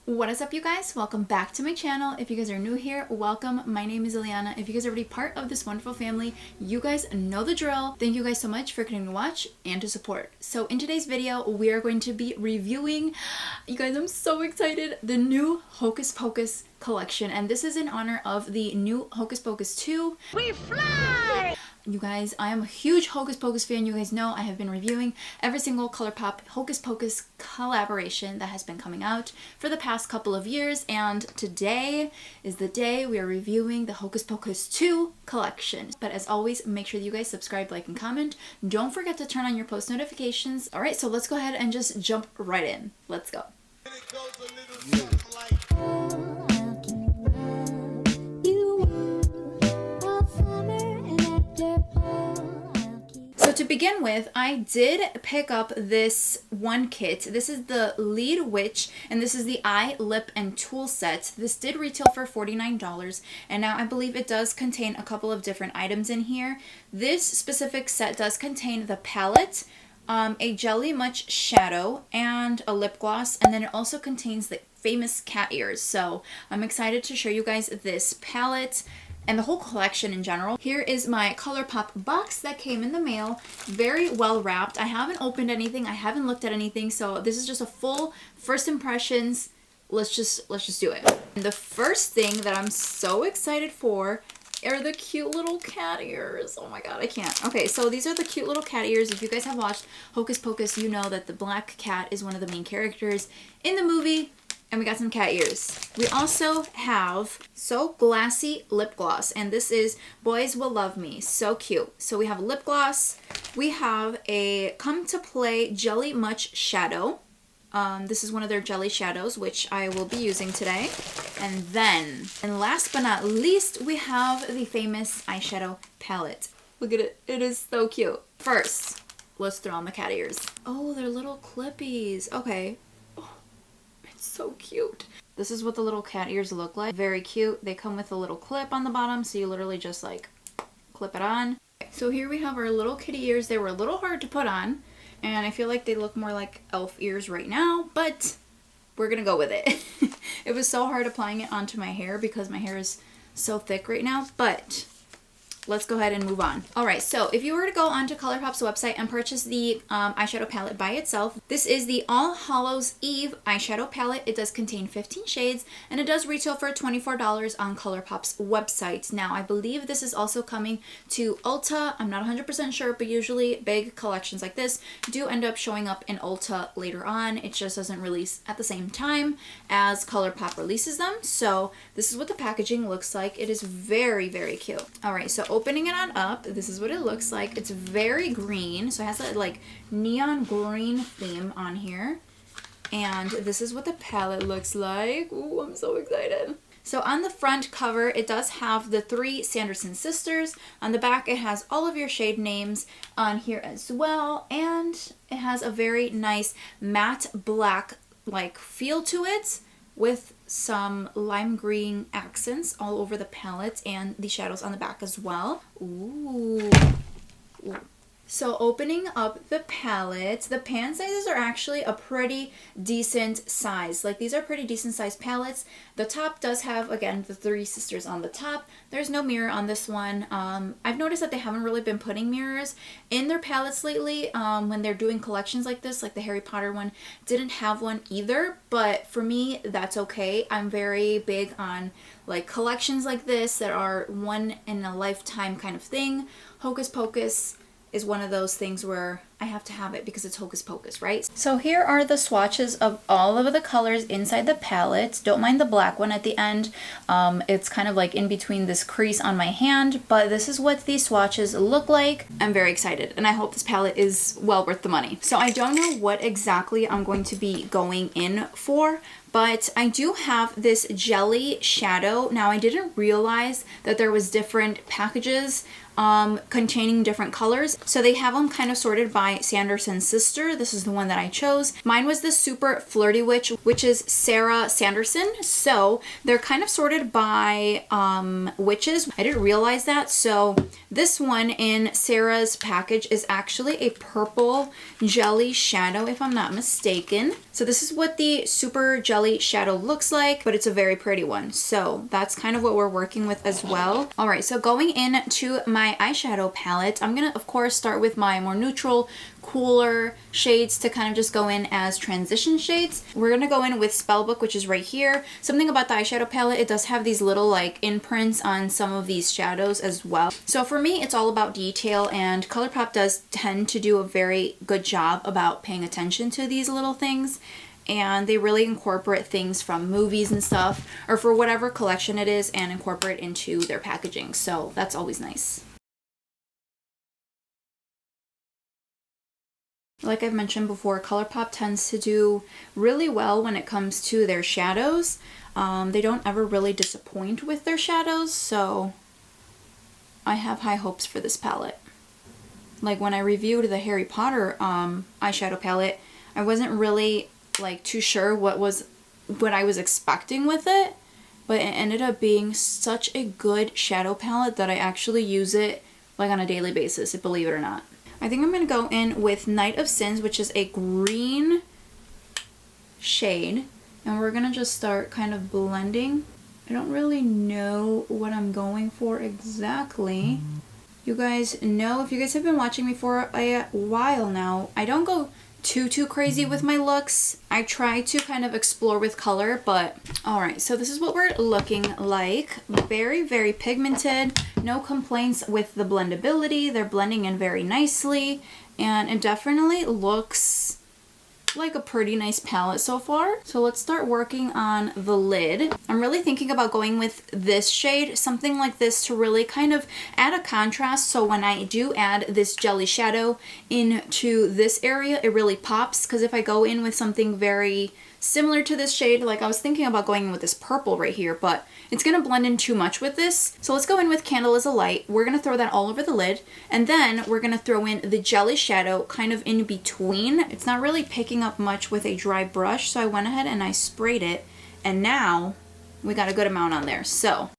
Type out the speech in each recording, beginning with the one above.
What is up, you guys? Welcome back to my channel. If you guys are new here, welcome. My name is Iliana. If you guys are already part of this wonderful family, you guys know the drill. Thank you guys so much for continuing to watch and to support. So in today's video, we are going to be reviewing, you guys, I'm so excited, the new Hocus Pocus collection. And this is in honor of the new Hocus Pocus 2. We fly! You guys, I am a huge Hocus Pocus fan. You guys know I have been reviewing every single Colourpop Hocus Pocus collaboration that has been coming out for the past couple of years, and today is the day we are reviewing the Hocus Pocus 2 collection. But as always, make sure that you guys subscribe, like, and comment. Don't forget to turn on your post notifications. Alright, so let's go ahead and just jump right in. Let's go. So to begin with, I did pick up this one kit. This is the Lead Witch, and this is the eye, lip, and tool set. This did retail for $49, and now I believe it does contain a couple of different items in here. This specific set does contain the palette, a Jelly Much shadow, and a lip gloss, and then it also contains the famous cat ears. So I'm excited to show you guys this palette and the whole collection in general. Here is my Colourpop box that came in the mail. Very well wrapped. I haven't opened anything. I haven't looked at anything. So this is just a full first impressions. Let's just do it. And the first thing that I'm so excited for are the cute little cat ears. Oh my god, I can't. Okay, so these are the cute little cat ears. If you guys have watched Hocus Pocus, you know that the black cat is one of the main characters in the movie. And we got some cat ears. We also have So Glassy lip gloss, and this is Boys Will Love Me. So cute. So we have a lip gloss. We have a Come to Play Jelly Much shadow. This is one of their jelly shadows, which I will be using today. And last but not least, we have the famous eyeshadow palette. Look at it. It is so cute. First, let's throw on the cat ears. Oh, they're little clippies. Okay. So cute. This is what the little cat ears look like. Very cute. They come with a little clip on the bottom, so you literally just like clip it on. So here we have our little kitty ears. They were a little hard to put on, and I feel like they look more like elf ears right now, but we're gonna go with it. It was so hard applying it onto my hair because my hair is so thick right now, but let's go ahead and move on. Alright, so if you were to go onto Colourpop's website and purchase the eyeshadow palette by itself, this is the All Hallows Eve eyeshadow palette. It does contain 15 shades, and it does retail for $24 on Colourpop's website. Now, I believe this is also coming to Ulta. I'm not 100% sure, but usually big collections like this do end up showing up in Ulta later on. It just doesn't release at the same time as Colourpop releases them. So this is what the packaging looks like. It is very, very cute. Alright, so opening it on up, this is what it looks like. It's very green, so it has that like neon green theme on here. And this is what the palette looks like. Ooh, I'm so excited. So on the front cover, it does have the 3 Sanderson sisters. On the back, it has all of your shade names on here as well. And it has a very nice matte black like feel to it, with some lime green accents all over the palette and the shadows on the back as well. Ooh. Ooh. So opening up the palette, the pan sizes are actually a pretty decent size. Like, these are pretty decent sized palettes. The top does have, again, the 3 sisters on the top. There's no mirror on this one. I've noticed that they haven't really been putting mirrors in their palettes lately when they're doing collections like this. Like the Harry Potter one didn't have one either, but for me, that's okay. I'm very big on like collections like this that are one in a lifetime kind of thing. Hocus Pocus is one of those things where I have to have it because it's Hocus Pocus, right? So here are the swatches of all of the colors inside the palette. Don't mind the black one at the end. It's kind of like in between this crease on my hand, but this is what these swatches look like. I'm very excited, and I hope this palette is well worth the money. So I don't know what exactly I'm going to be going in for, but I do have this jelly shadow. Now, I didn't realize that there was different packages containing different colors. So they have them kind of sorted by Sanderson's sister. This is the one that I chose. Mine was the Super Flirty Witch, which is Sarah Sanderson. So they're kind of sorted by witches. I didn't realize that. So this one in Sarah's package is actually a purple jelly shadow, if I'm not mistaken. So this is what the Super Jelly Shadow looks like, but it's a very pretty one. So that's kind of what we're working with as well. All right, so going into my eyeshadow palette, I'm gonna of course start with my more neutral, cooler shades to kind of just go in as transition shades. We're gonna go in with Spellbook, which is right here. Something about the eyeshadow palette, it does have these little like imprints on some of these shadows as well. So for me, it's all about detail, and Colourpop does tend to do a very good job about paying attention to these little things. And they really incorporate things from movies and stuff, or for whatever collection it is, and incorporate into their packaging. So that's always nice. Like I've mentioned before, Colourpop tends to do really well when it comes to their shadows. They don't ever really disappoint with their shadows, so I have high hopes for this palette. Like when I reviewed the Harry Potter eyeshadow palette, I wasn't really like too sure what I was expecting with it, but it ended up being such a good shadow palette that I actually use it like on a daily basis, believe it or not. I think I'm gonna go in with Night of Sins, which is a green shade, and we're gonna just start kind of blending. I don't really know what I'm going for exactly. You guys know, if you guys have been watching me for a while now, I don't go too crazy with my looks. I try to kind of explore with color, but all right, so this is what we're looking like. Very pigmented, no complaints with the blendability. They're blending in very nicely, and it definitely looks like a pretty nice palette so far. So let's start working on the lid. I'm really thinking about going with this shade, something like this, to really kind of add a contrast. So when I do add this jelly shadow into this area, it really pops. Because if I go in with something very similar to this shade, like I was thinking about going in with this purple right here, but it's gonna blend in too much with this. So let's go in with Candle is a Light. We're gonna throw that all over the lid, and then we're gonna throw in the jelly shadow kind of in between. It's not really picking up much with a dry brush, so I went ahead and I sprayed it, and now we got a good amount on there. So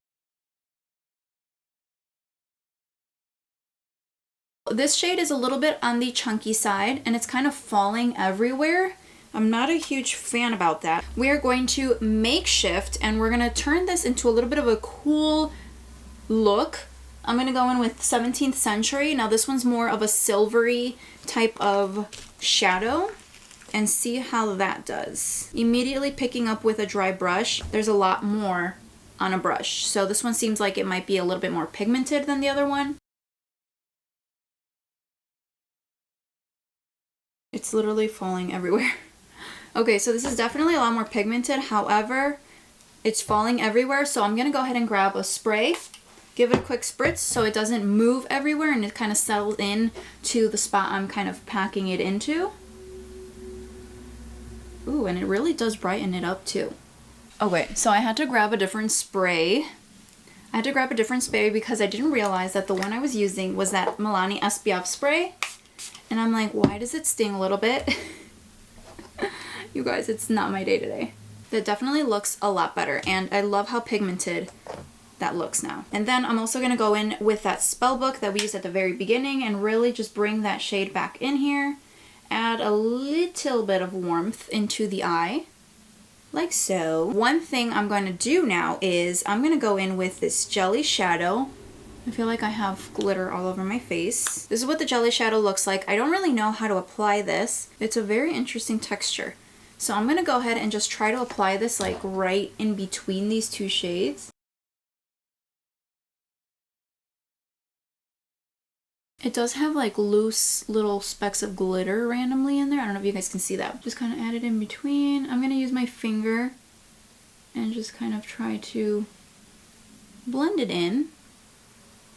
this shade is a little bit on the chunky side, and it's kind of falling everywhere. I'm not a huge fan about that. We are going to makeshift, and we're gonna turn this into a little bit of a cool look. I'm gonna go in with 17th Century. Now this one's more of a silvery type of shadow, and see how that does. Immediately picking up with a dry brush, there's a lot more on a brush. So this one seems like it might be a little bit more pigmented than the other one. It's literally falling everywhere. Okay, so this is definitely a lot more pigmented. However, it's falling everywhere. So I'm gonna go ahead and grab a spray, give it a quick spritz so it doesn't move everywhere and it kind of settles in to the spot I'm kind of packing it into. Ooh, and it really does brighten it up too. Okay, so I had to grab a different spray. I had to grab a different spray because I didn't realize that the one I was using was that Milani SPF spray. And I'm like, why does it sting a little bit? You guys, it's not my day today. That definitely looks a lot better, and I love how pigmented that looks now. And then I'm also gonna go in with that Spellbook that we used at the very beginning and really just bring that shade back in here. Add a little bit of warmth into the eye, like so. One thing I'm going to do now is I'm going to go in with this jelly shadow. I feel like I have glitter all over my face. This is what the jelly shadow looks like. I don't really know how to apply this. It's a very interesting texture. So I'm going to go ahead and just try to apply this like right in between these two shades. It does have like loose little specks of glitter randomly in there. I don't know if you guys can see that. Just kind of add it in between. I'm going to use my finger and just kind of try to blend it in.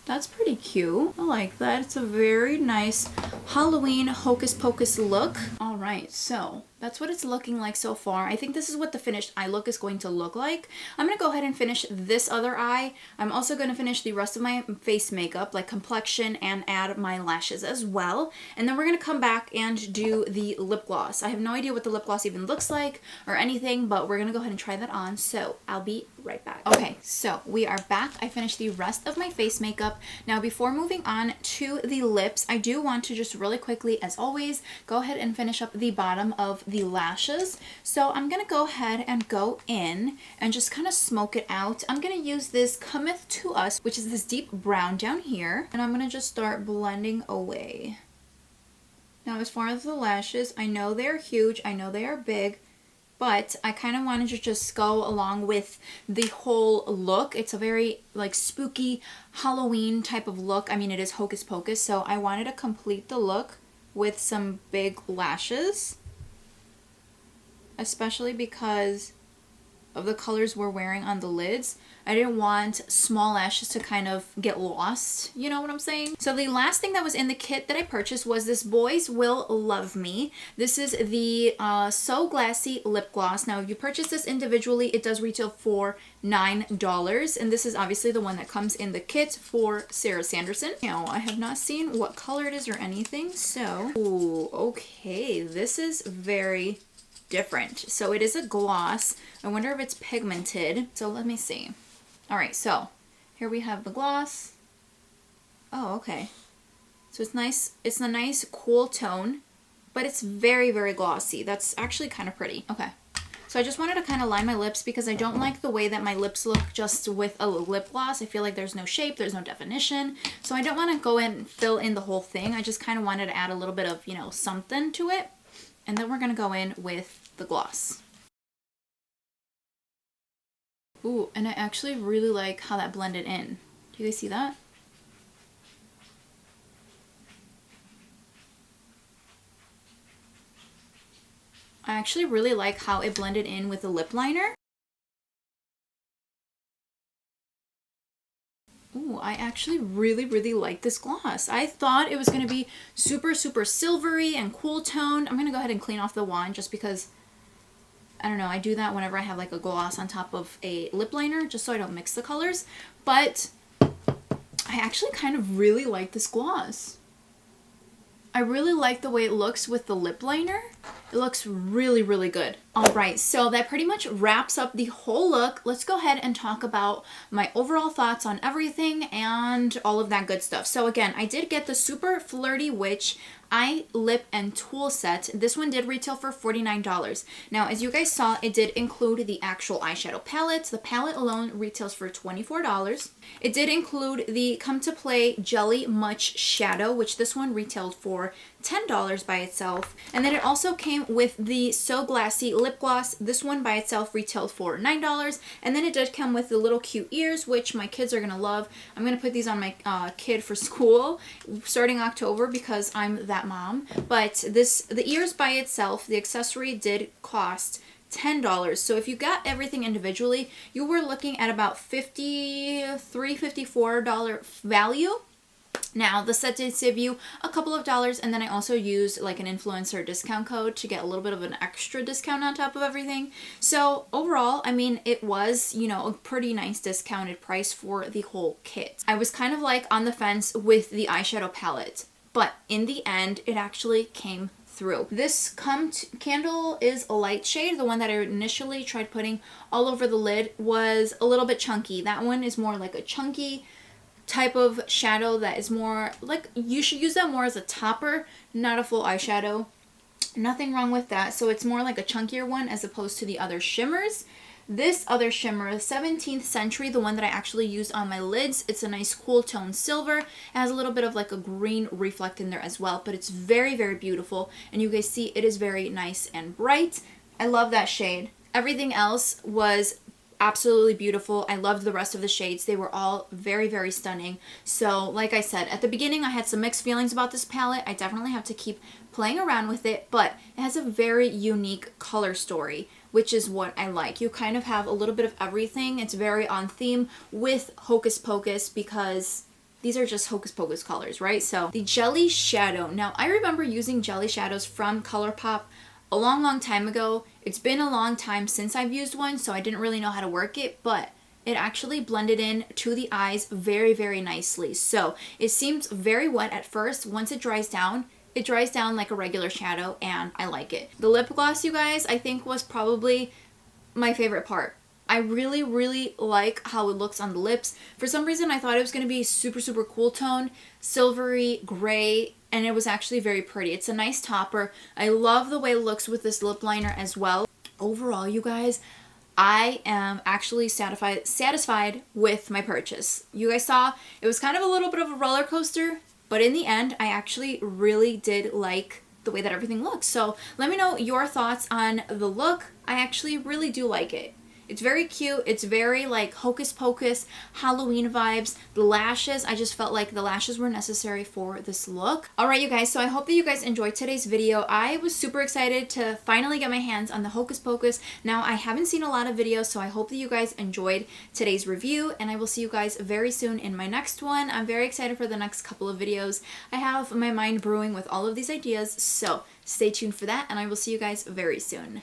That's pretty cute. I like that. It's a very nice Halloween Hocus Pocus look. All right, so That's what it's looking like so far. I think this is what the finished eye look is going to look like. I'm going to go ahead and finish this other eye. I'm also going to finish the rest of my face makeup, like complexion, and add my lashes as well. And then we're going to come back and do the lip gloss. I have no idea what the lip gloss even looks like or anything, but we're going to go ahead and try that on. So I'll be right back. Okay, so we are back. I finished the rest of my face makeup. Now, before moving on to the lips, I do want to just really quickly, as always, go ahead and finish up the bottom of the lashes. So I'm going to go ahead and go in and just kind of smoke it out. I'm going to use this Cometh to Us, which is this deep brown down here, and I'm going to just start blending away. Now, as far as the lashes, I know they're huge, I know they are big, but I kind of wanted to just go along with the whole look. It's a very like spooky Halloween type of look. I mean, it is Hocus Pocus, so I wanted to complete the look with some big lashes, especially because of the colors we're wearing on the lids. I didn't want small lashes to kind of get lost, you know what I'm saying? So the last thing that was in the kit that I purchased was this Boys Will Love Me. This is the So Glassy lip gloss. Now, if you purchase this individually, it does retail for $9, and this is obviously the one that comes in the kit for Sarah Sanderson. Now, I have not seen what color it is or anything, so... Ooh, okay, this is very different. So it is a gloss. I wonder if it's pigmented. So let me see. All right, so here we have the gloss. Oh, okay. So it's nice. It's a nice cool tone, but it's very, very glossy. That's actually kind of pretty. Okay. So I just wanted to kind of line my lips because I don't like the way that my lips look just with a lip gloss. I feel like there's no shape, there's no definition. So I don't want to go in and fill in the whole thing. I just kind of wanted to add a little bit of, you know, something to it. And then we're going to go in with the gloss. Ooh, and I actually really like how that blended in. Do you guys see that? I actually really like how it blended in with the lip liner. Ooh, I actually really, really like this gloss. I thought it was going to be super, super silvery and cool toned. I'm going to go ahead and clean off the wand just because, I don't know, I do that whenever I have like a gloss on top of a lip liner just so I don't mix the colors. But I actually kind of really like this gloss. I really like the way it looks with the lip liner. It looks really, really good. All right, so that pretty much wraps up the whole look. Let's go ahead and talk about my overall thoughts on everything and all of that good stuff. So again, I did get the Super Flirty Witch eye, lip, and tool set. This one did retail for $49. Now, as you guys saw, it did include the actual eyeshadow palette. The palette alone retails for $24. It did include the Come to Play Jelly Much Shadow, which this one retailed for $10 by itself. And then it also came with the So Glassy lip gloss. This one by itself retailed for $9. And then it did come with the little cute ears, which my kids are going to love. I'm going to put these on my kid for school starting October because I'm that mom. But the ears by itself, the accessory did cost $10. So if you got everything individually, you were looking at about $53, $54 value. Now, the set did save you a couple of dollars, and then I also used like an influencer discount code to get a little bit of an extra discount on top of everything. So overall, I mean, it was, you know, a pretty nice discounted price for the whole kit. I was kind of like on the fence with the eyeshadow palette, but in the end, it actually came through. This candle is a light shade. The one that I initially tried putting all over the lid was a little bit chunky. That one is more like a chunky type of shadow that is more like, you should use that more as a topper, not a full eyeshadow. Nothing wrong with that. So it's more like a chunkier one as opposed to the other shimmers. This other shimmer, 17th Century, the one that I actually used on my lids, it's a nice cool tone silver. It has a little bit of like a green reflect in there as well, but it's very, very beautiful. And you guys see it is very nice and bright. I love that shade. Everything else was absolutely beautiful. I loved the rest of the shades. They were all very, very stunning. So like I said, at the beginning I had some mixed feelings about this palette. I definitely have to keep playing around with it, but it has a very unique color story, which is what I like. You kind of have a little bit of everything. It's very on theme with Hocus Pocus because these are just Hocus Pocus colors, right? So the Jelly Shadow. Now, I remember using jelly shadows from Colourpop a long time ago. It's been a long time since I've used one, so I didn't really know how to work it, but it actually blended in to the eyes very nicely. So it seems very wet at first. Once it dries down like a regular shadow, and I like it. The lip gloss, you guys, I think was probably my favorite part. I really like how it looks on the lips. For some reason, I thought it was going to be super cool tone, silvery gray, and it was actually very pretty. It's a nice topper. I love the way it looks with this lip liner as well. Overall, you guys, I am actually satisfied with my purchase. You guys saw it was kind of a little bit of a roller coaster, but in the end, I actually really did like the way that everything looks. So let me know your thoughts on the look. I actually really do like it. It's very cute. It's very like Hocus Pocus, Halloween vibes. The lashes, I just felt like the lashes were necessary for this look. Alright, you guys, so I hope that you guys enjoyed today's video. I was super excited to finally get my hands on the Hocus Pocus. Now, I haven't seen a lot of videos, so I hope that you guys enjoyed today's review, and I will see you guys very soon in my next one. I'm very excited for the next couple of videos. I have my mind brewing with all of these ideas, so stay tuned for that, and I will see you guys very soon.